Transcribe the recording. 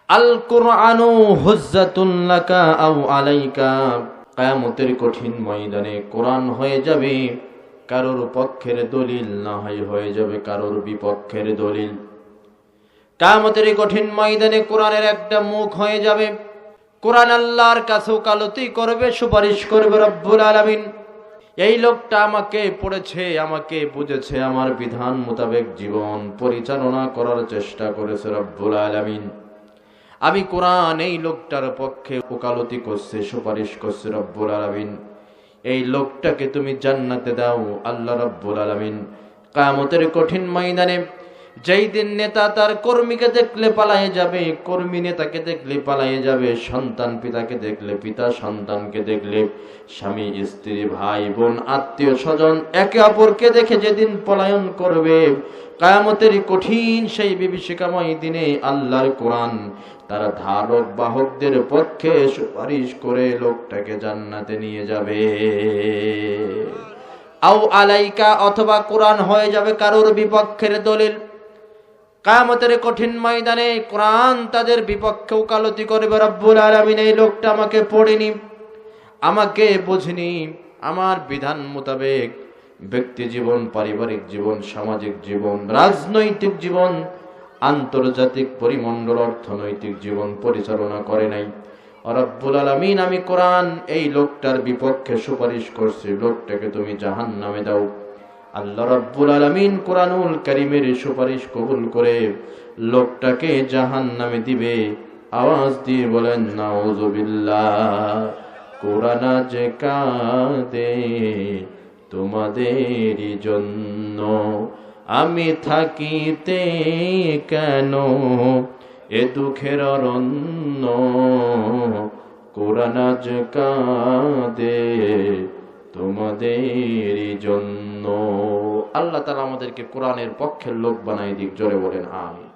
আল কুরআনু হুজ্জাতুন লাকা আও আলাইকা, কিয়ামতের কঠিন ময়দানে কোরআন হয়ে যাবে কারোর পক্ষের দলিল, না হয়ে যাবে কারোর বিপক্ষের দলিল। কিয়ামতের কঠিন ময়দানে কোরআনের একটা মুখ হয়ে যাবে। কোরআন আল্লাহর কাছে ওকালতি করবে, সুপারিশ করবে রব্বুল আলামিন। এই লোকটা আমাকে পড়েছে, আমাকে বুঝেছে, আমার বিধান মোতাবেক জীবন পরিচালনা করার চেষ্টা করেছে রব্বুল আলামিন। আমি কোরআন এই লোকটার পক্ষে ওকালতি করছে, সুপারিশ করছে রব্বুল আলামিন। এই লোকটাকে তুমি জান্নাতে দাও আল্লাহ রব্বুল আলামিন। কিয়ামতের কঠিন ময়দানে যেই দিন নেতা তার কর্মীকে দেখলে পালায়ে যাবে, কর্মী নেতাকে দেখলে পালায়ে যাবে, সন্তান পিতাকে দেখলে, পিতা সন্তানকে দেখলে, স্বামী স্ত্রী ভাই বোন আত্মীয় স্বজন একে অপরকে দেখে যেদিন পলায়ন করবে, কিয়ামতের কঠিন সেই বিভীষিকাময় দিনে আল্লাহর কোরআন তারা ধারক বাহকদের পক্ষে সুপারিশ করে লোকটাকে জান্নাতে নিয়ে যাবে। আও আলাইকা, অথবা কোরআন হয়ে যাবে কারোর বিপক্ষের দলিল। কিয়ামতের কঠিন ময়দানে কোরআন তাদের বিপক্ষে ওকালতি করবে রব্বুল আলামিন। এই লোকটা আমাকে পড়েনি, আমাকে বোঝেনি, আমার বিধান মোতাবেক ব্যক্তি জীবন, পারিবারিক জীবন, সামাজিক জীবন, রাজনৈতিক জীবন, আন্তর্জাতিক পরিমণ্ডল, অর্থনৈতিক জীবন পরিচালনা করে নাই। রব্বুল আলামিন আমি কোরআন এই লোকটার বিপক্ষে সুপারিশ করছি, লোকটাকে তুমি জাহান্নামে দাও। আল্লাহ রাব্বুল আলামিন কোরআনুল কারীমের সুপারিশ কবুল করে লোকটাকে জাহান্নামে দিবে। আওয়াজ দিয়ে বলেন নাউযুবিল্লাহ। কোরআন আজ কাঁদে তোমাদেরই জন্য, আমি থাকিতে কেন এ দুঃখের অরণ্য। কোরআন আজ কাঁদে তোমাদেরই জন্য। আল্লাহ তাআলা আমাদেরকে কোরআনের পক্ষের লোক বানাই দিক। জোরে বলেন আমিন।